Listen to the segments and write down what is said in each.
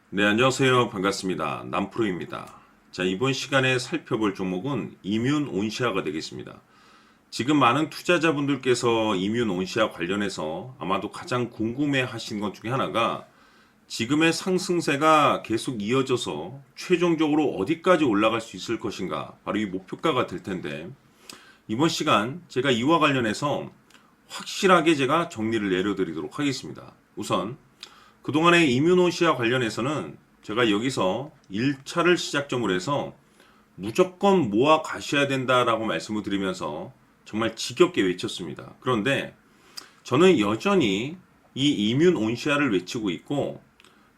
네, 안녕하세요. 반갑습니다. 남프로입니다. 자, 이번 시간에 살펴볼 종목은 이뮨 온시아가 되겠습니다. 지금 많은 투자자분들께서 이뮨 온시아 관련해서 아마도 가장 궁금해 하신 것 중에 하나가 지금의 상승세가 계속 이어져서 최종적으로 어디까지 올라갈 수 있을 것인가, 바로 이 목표가가 될 텐데, 이번 시간 제가 이와 관련해서 확실하게 제가 정리를 내려드리도록 하겠습니다. 우선 그동안의 이뮨온시아 관련해서는 제가 여기서 1차를 시작점으로 해서 무조건 모아 가셔야 된다라고 말씀을 드리면서 정말 지겹게 외쳤습니다. 그런데 저는 여전히 이 이뮨온시아를 외치고 있고,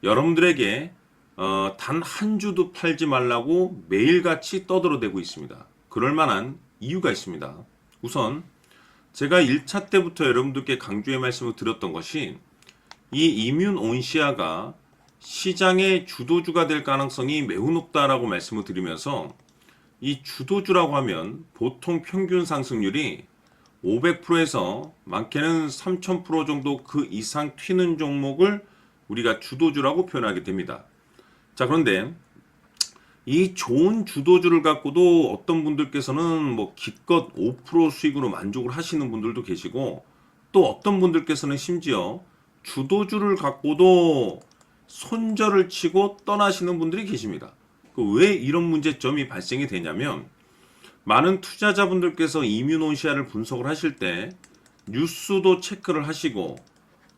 여러분들에게 단 한 주도 팔지 말라고 매일같이 떠들어대고 있습니다. 그럴 만한 이유가 있습니다. 우선 제가 1차 때부터 여러분들께 강조의 말씀을 드렸던 것이, 이 이뮨온시아가 시장의 주도주가 될 가능성이 매우 높다라고 말씀을 드리면서, 이 주도주라고 하면 보통 평균 상승률이 500%에서 많게는 3000% 정도 그 이상 튀는 종목을 우리가 주도주라고 표현하게 됩니다. 자, 그런데 이 좋은 주도주를 갖고도 어떤 분들께서는 뭐 기껏 5% 수익으로 만족을 하시는 분들도 계시고, 또 어떤 분들께서는 심지어 주도주를 갖고도 손절을 치고 떠나시는 분들이 계십니다. 왜 이런 문제점이 발생이 되냐면, 많은 투자자분들께서 이뮨온시아를 분석을 하실 때 뉴스도 체크를 하시고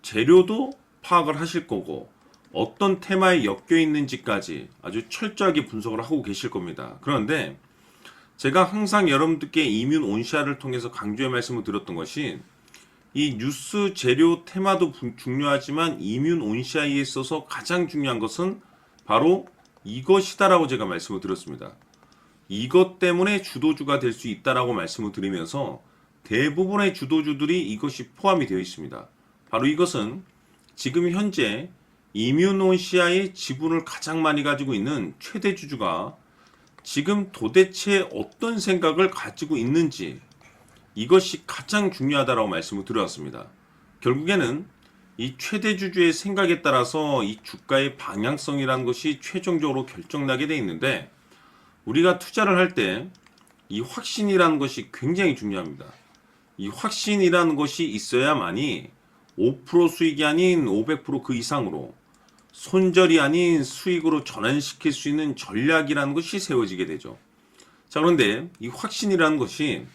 재료도 파악을 하실 거고 어떤 테마에 엮여 있는지까지 아주 철저하게 분석을 하고 계실 겁니다. 그런데 제가 항상 여러분들께 이뮨온시아를 통해서 강조의 말씀을 드렸던 것이, 이 뉴스 재료 테마도 중요하지만 이뮨온시아에 있어서 가장 중요한 것은 바로 이것이다라고 제가 말씀을 드렸습니다. 이것 때문에 주도주가 될 수 있다라고 말씀을 드리면서 대부분의 주도주들이 이것이 포함이 되어 있습니다. 바로 이것은 지금 현재 이뮨온시아의 지분을 가장 많이 가지고 있는 최대 주주가 지금 도대체 어떤 생각을 가지고 있는지, 이것이 가장 중요하다라고 말씀을 드렸습니다. 결국에는 이 최대 주주의 생각에 따라서 이 주가의 방향성이라는 것이 최종적으로 결정나게 돼 있는데, 우리가 투자를 할 때 이 확신이라는 것이 굉장히 중요합니다. 이 확신이라는 것이 있어야만이 5% 수익이 아닌 500%그 이상으로, 손절이 아닌 수익으로 전환시킬 수 있는 전략이라는 것이 세워지게 되죠. 자, 그런데 이 확신이라는 것이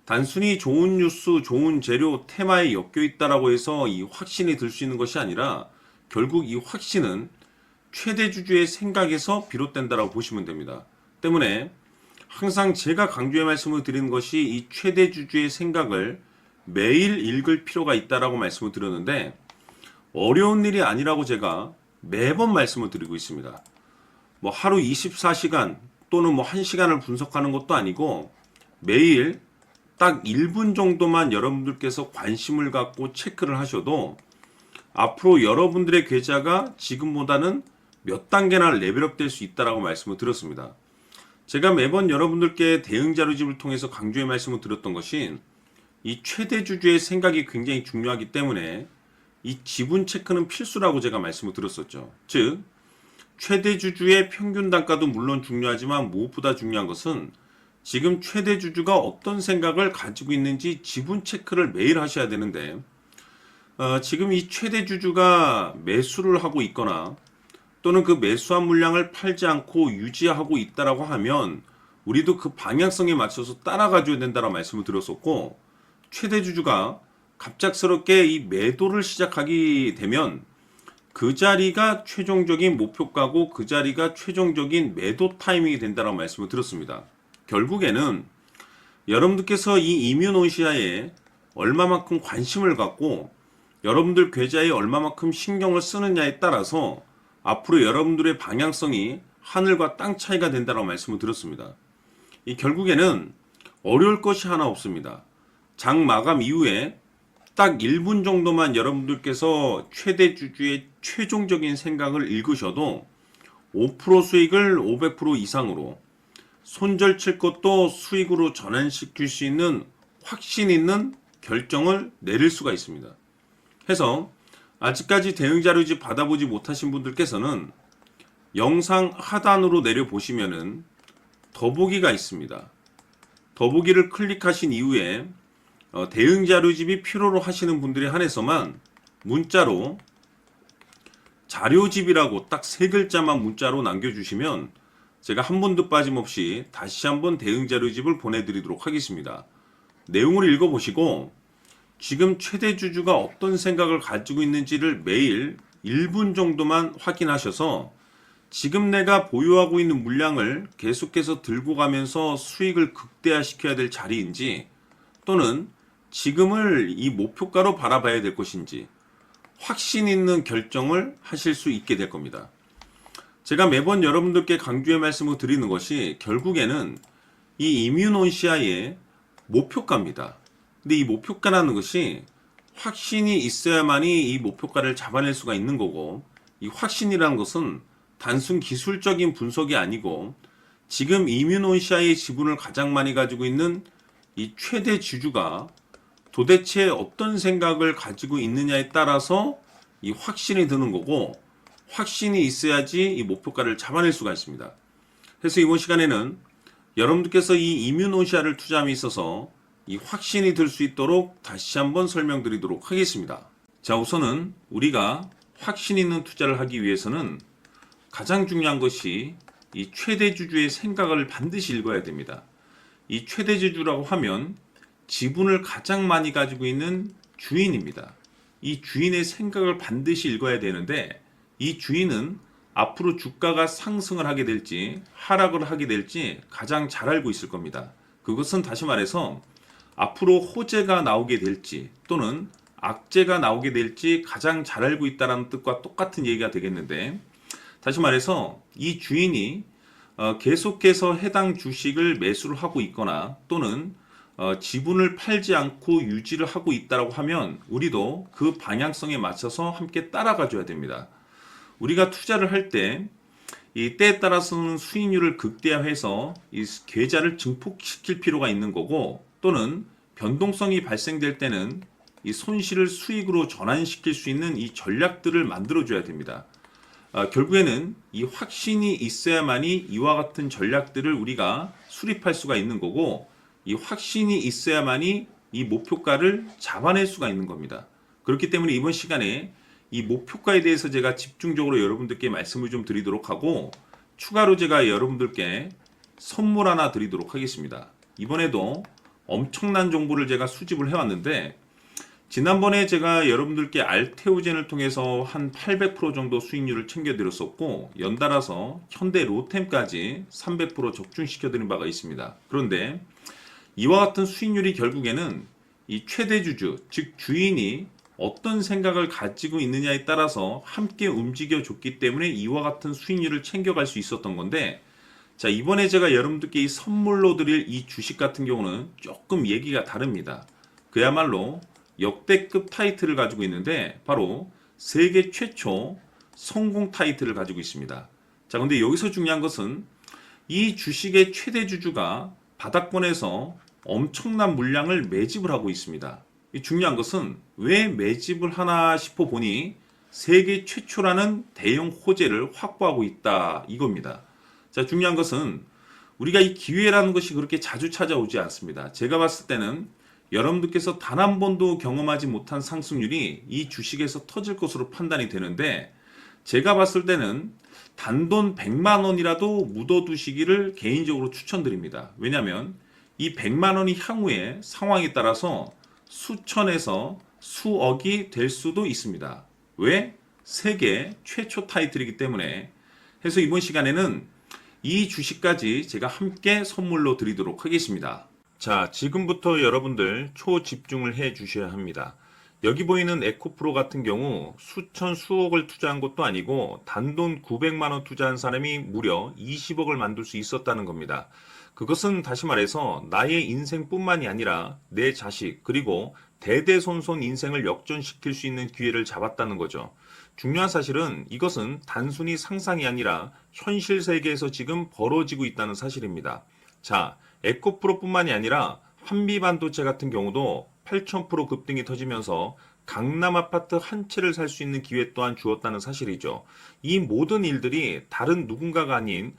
단순히 좋은 뉴스, 좋은 재료, 테마에 엮여 있다라고 해서 이 확신이 들 수 있는 것이 아니라, 결국 이 확신은 최대 주주의 생각에서 비롯된다라고 보시면 됩니다. 때문에 항상 제가 강조의 말씀을 드리는 것이, 이 최대 주주의 생각을 매일 읽을 필요가 있다라고 말씀을 드렸는데, 어려운 일이 아니라고 제가 매번 말씀을 드리고 있습니다. 뭐 하루 24시간 또는 뭐 1시간을 분석하는 것도 아니고, 매일 딱 1분 정도만 여러분들께서 관심을 갖고 체크를 하셔도 앞으로 여러분들의 계좌가 지금보다는 몇 단계나 레벨업 될 수 있다라고 말씀을 드렸습니다. 제가 매번 여러분들께 대응 자료집을 통해서 강조의 말씀을 드렸던 것이, 이 최대 주주의 생각이 굉장히 중요하기 때문에 이 지분 체크는 필수라고 제가 말씀을 드렸었죠. 즉, 최대 주주의 평균 단가도 물론 중요하지만 무엇보다 중요한 것은 지금 최대 주주가 어떤 생각을 가지고 있는지 지분 체크를 매일 하셔야 되는데, 지금 이 최대 주주가 매수를 하고 있거나 또는 그 매수한 물량을 팔지 않고 유지하고 있다라고 하면 우리도 그 방향성에 맞춰서 따라가줘야 된다라고 말씀을 드렸었고, 최대 주주가 갑작스럽게 이 매도를 시작하게 되면 그 자리가 최종적인 목표가고 그 자리가 최종적인 매도 타이밍이 된다라고 말씀을 드렸습니다. 결국에는 여러분들께서 이 이뮨온시아에 얼마만큼 관심을 갖고 여러분들 계좌에 얼마만큼 신경을 쓰느냐에 따라서 앞으로 여러분들의 방향성이 하늘과 땅 차이가 된다고 말씀을 드렸습니다. 이 결국에는 어려울 것이 하나 없습니다. 장 마감 이후에 딱 1분 정도만 여러분들께서 최대 주주의 최종적인 생각을 읽으셔도 5% 수익을 500% 이상으로, 손절 칠 것도 수익으로 전환시킬 수 있는 확신 있는 결정을 내릴 수가 있습니다. 해서 아직까지 대응 자료집 받아보지 못하신 분들께서는 영상 하단으로 내려보시면은 더보기가 있습니다. 더보기를 클릭하신 이후에 대응 자료집이 필요로 하시는 분들에 한해서만 문자로 자료집이라고 딱 3글자만 문자로 남겨주시면 제가 한 번도 빠짐없이 다시 한번 대응 자료집을 보내드리도록 하겠습니다. 내용을 읽어보시고 지금 최대 주주가 어떤 생각을 가지고 있는지를 매일 1분 정도만 확인하셔서 지금 내가 보유하고 있는 물량을 계속해서 들고 가면서 수익을 극대화시켜야 될 자리인지 또는 지금을 이 목표가로 바라봐야 될 것인지 확신 있는 결정을 하실 수 있게 될 겁니다. 제가 매번 여러분들께 강조의 말씀을 드리는 것이 결국에는 이 이뮤온시아의 목표가입니다. 근데 이 목표가라는 것이 확신이 있어야만이 이 목표가를 잡아낼 수가 있는 거고, 이 확신이라는 것은 단순 기술적인 분석이 아니고 지금 이뮤온시아의 지분을 가장 많이 가지고 있는 이 최대 주주가 도대체 어떤 생각을 가지고 있느냐에 따라서 이 확신이 드는 거고, 확신이 있어야지 이 목표가를 잡아낼 수가 있습니다. 그래서 이번 시간에는 여러분들께서 이 이뮤온시아를 투자함에 있어서 이 확신이 들 수 있도록 다시 한번 설명드리도록 하겠습니다. 자, 우선은 우리가 확신 있는 투자를 하기 위해서는 가장 중요한 것이 이 최대 주주의 생각을 반드시 읽어야 됩니다. 이 최대 주주라고 하면 지분을 가장 많이 가지고 있는 주인입니다. 이 주인의 생각을 반드시 읽어야 되는데, 이 주인은 앞으로 주가가 상승을 하게 될지 하락을 하게 될지 가장 잘 알고 있을 겁니다. 그것은 다시 말해서 앞으로 호재가 나오게 될지 또는 악재가 나오게 될지 가장 잘 알고 있다는 뜻과 똑같은 얘기가 되겠는데, 다시 말해서 이 주인이 계속해서 해당 주식을 매수를 하고 있거나 또는 지분을 팔지 않고 유지를 하고 있다고 하면 우리도 그 방향성에 맞춰서 함께 따라가 줘야 됩니다. 우리가 투자를 할 때 이 때에 따라서는 수익률을 극대화해서 이 계좌를 증폭시킬 필요가 있는 거고, 또는 변동성이 발생될 때는 이 손실을 수익으로 전환시킬 수 있는 이 전략들을 만들어 줘야 됩니다. 결국에는 이 확신이 있어야만이 이와 같은 전략들을 우리가 수립할 수가 있는 거고, 이 확신이 있어야만이 이 목표가를 잡아낼 수가 있는 겁니다. 그렇기 때문에 이번 시간에 이 목표가에 대해서 제가 집중적으로 여러분들께 말씀을 좀 드리도록 하고, 추가로 제가 여러분들께 선물 하나 드리도록 하겠습니다. 이번에도 엄청난 정보를 제가 수집을 해왔는데, 지난번에 제가 여러분들께 알테오젠을 통해서 한 800% 정도 수익률을 챙겨드렸었고, 연달아서 현대 로템까지 300% 적중시켜드린 바가 있습니다. 그런데 이와 같은 수익률이 결국에는 이 최대 주주, 즉 주인이 어떤 생각을 가지고 있느냐에 따라서 함께 움직여 줬기 때문에 이와 같은 수익률을 챙겨갈 수 있었던 건데, 자, 이번에 제가 여러분들께 이 선물로 드릴 이 주식 같은 경우는 조금 얘기가 다릅니다. 그야말로 역대급 타이틀을 가지고 있는데 바로 세계 최초 성공 타이틀을 가지고 있습니다. 자, 근데 여기서 중요한 것은 이 주식의 최대 주주가 바닥권에서 엄청난 물량을 매집을 하고 있습니다. 이 중요한 것은 왜 매집을 하나 싶어 보니 세계 최초라는 대형 호재를 확보하고 있다, 이겁니다. 자, 중요한 것은 우리가 이 기회라는 것이 그렇게 자주 찾아오지 않습니다. 제가 봤을 때는 여러분들께서 단 한 번도 경험하지 못한 상승률이 이 주식에서 터질 것으로 판단이 되는데, 제가 봤을 때는 단돈 100만 원이라도 묻어두시기를 개인적으로 추천드립니다. 왜냐하면 이 100만 원이 향후에 상황에 따라서 수천에서 수억이 될 수도 있습니다. 왜? 세계 최초 타이틀이기 때문에. 해서 이번 시간에는 이 주식까지 제가 함께 선물로 드리도록 하겠습니다. 자, 지금부터 여러분들 초집중을 해 주셔야 합니다. 여기 보이는 에코프로 같은 경우 수천 수억을 투자한 것도 아니고 단돈 900만 원 투자한 사람이 무려 20억을 만들 수 있었다는 겁니다. 그것은 다시 말해서 나의 인생뿐만이 아니라 내 자식 그리고 대대손손 인생을 역전시킬 수 있는 기회를 잡았다는 거죠. 중요한 사실은 이것은 단순히 상상이 아니라 현실 세계에서 지금 벌어지고 있다는 사실입니다. 자, 에코프로뿐만이 아니라 한미반도체 같은 경우도 8000% 급등이 터지면서 강남 아파트 한 채를 살 수 있는 기회 또한 주었다는 사실이죠. 이 모든 일들이 다른 누군가가 아닌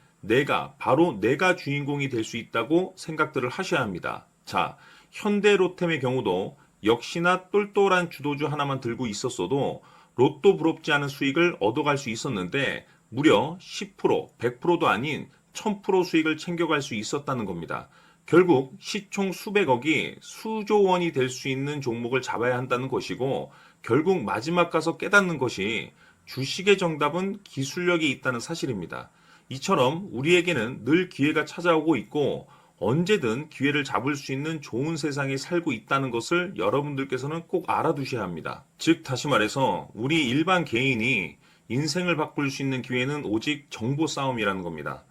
바로 내가 주인공이 될 수 있다고 생각들을 하셔야 합니다. 자, 현대로템의 경우도 역시나 똘똘한 주도주 하나만 들고 있었어도 로또 부럽지 않은 수익을 얻어갈 수 있었는데 무려 10%, 100%도 아닌 1000% 수익을 챙겨갈 수 있었다는 겁니다. 결국 시총 수백억이 수조 원이 될 수 있는 종목을 잡아야 한다는 것이고 결국 마지막 가서 깨닫는 것이 주식의 정답은 기술력이 있다는 사실입니다. 이처럼 우리에게는 늘 기회가 찾아오고 있고 언제든 기회를 잡을 수 있는 좋은 세상에 살고 있다는 것을 여러분들께서는 꼭 알아두셔야 합니다. 즉 다시 말해서 우리 일반 개인이 인생을 바꿀 수 있는 기회는 오직 정보 싸움이라는 겁니다.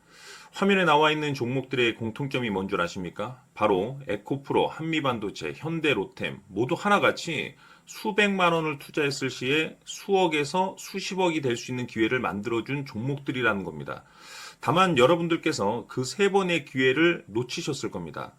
화면에 나와 있는 종목들의 공통점이 뭔 줄 아십니까? 바로 에코프로, 한미반도체, 현대로템 모두 하나같이 수백만 원을 투자했을 시에 수억에서 수십억이 될 수 있는 기회를 만들어준 종목들이라는 겁니다. 다만 여러분들께서 그 세 번의 기회를 놓치셨을 겁니다.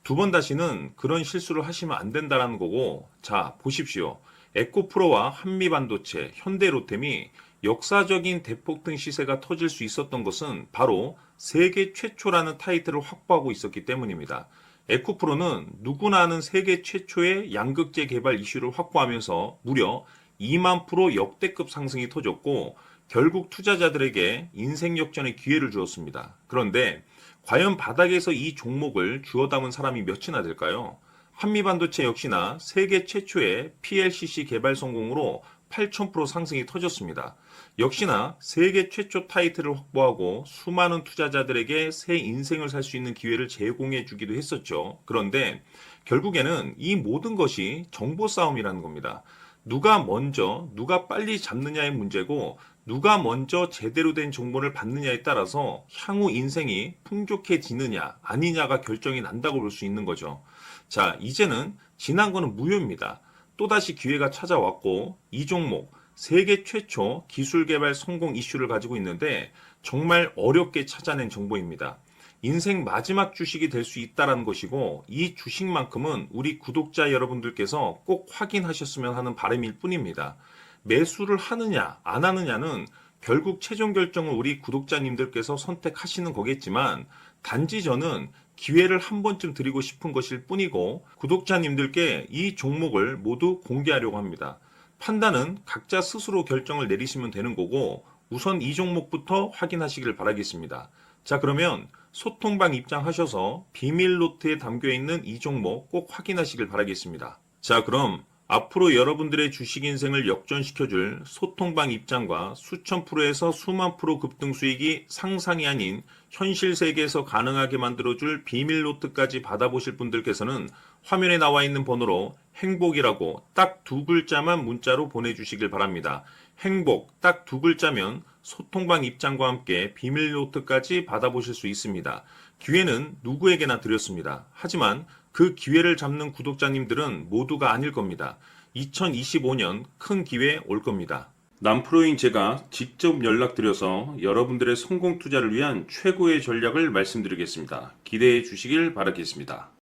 두 번 다시는 그런 실수를 하시면 안 된다는 거고, 자, 보십시오. 에코프로와 한미반도체, 현대로템이 역사적인 대폭등 시세가 터질 수 있었던 것은 바로 세계 최초라는 타이틀을 확보하고 있었기 때문입니다. 에코프로는 누구나 아는 세계 최초의 양극재 개발 이슈를 확보하면서 무려 2만 프로 역대급 상승이 터졌고 결국 투자자들에게 인생 역전의 기회를 주었습니다. 그런데 과연 바닥에서 이 종목을 주워 담은 사람이 몇이나 될까요? 한미반도체 역시나 세계 최초의 PLCC 개발 성공으로 8000% 상승이 터졌습니다. 역시나 세계 최초 타이틀을 확보하고 수많은 투자자들에게 새 인생을 살 수 있는 기회를 제공해 주기도 했었죠. 그런데 결국에는 이 모든 것이 정보 싸움이라는 겁니다. 누가 먼저, 누가 빨리 잡느냐의 문제고 누가 먼저 제대로 된 정보를 받느냐에 따라서 향후 인생이 풍족해지느냐 아니냐가 결정이 난다고 볼 수 있는 거죠. 자, 이제는 지난 거는 무효입니다. 또다시 기회가 찾아왔고 이 종목 세계 최초 기술 개발 성공 이슈를 가지고 있는데 정말 어렵게 찾아낸 정보입니다. 인생 마지막 주식이 될 수 있다는 것이고 이 주식만큼은 우리 구독자 여러분들께서 꼭 확인하셨으면 하는 바람일 뿐입니다. 매수를 하느냐 안 하느냐는 결국 최종 결정을 우리 구독자님들께서 선택하시는 거겠지만 단지 저는 기회를 한 번쯤 드리고 싶은 것일 뿐이고 구독자님들께 이 종목을 모두 공개하려고 합니다. 판단은 각자 스스로 결정을 내리시면 되는 거고 우선 이 종목부터 확인하시길 바라겠습니다. 자, 그러면 소통방 입장하셔서 비밀 노트에 담겨 있는 이 종목 꼭 확인하시길 바라겠습니다. 자, 그럼 앞으로 여러분들의 주식 인생을 역전시켜줄 소통방 입장과 수천 프로에서 수만 프로 급등 수익이 상상이 아닌 현실 세계에서 가능하게 만들어줄 비밀 노트까지 받아보실 분들께서는 화면에 나와 있는 번호로 행복이라고 딱 두 글자만 문자로 보내주시길 바랍니다. 행복 딱 두 글자면 소통방 입장과 함께 비밀 노트까지 받아보실 수 있습니다. 기회는 누구에게나 드렸습니다. 하지만 그 기회를 잡는 구독자님들은 모두가 아닐 겁니다. 2025년 큰 기회 올 겁니다. 남프로인 제가 직접 연락드려서 여러분들의 성공 투자를 위한 최고의 전략을 말씀드리겠습니다. 기대해 주시길 바라겠습니다.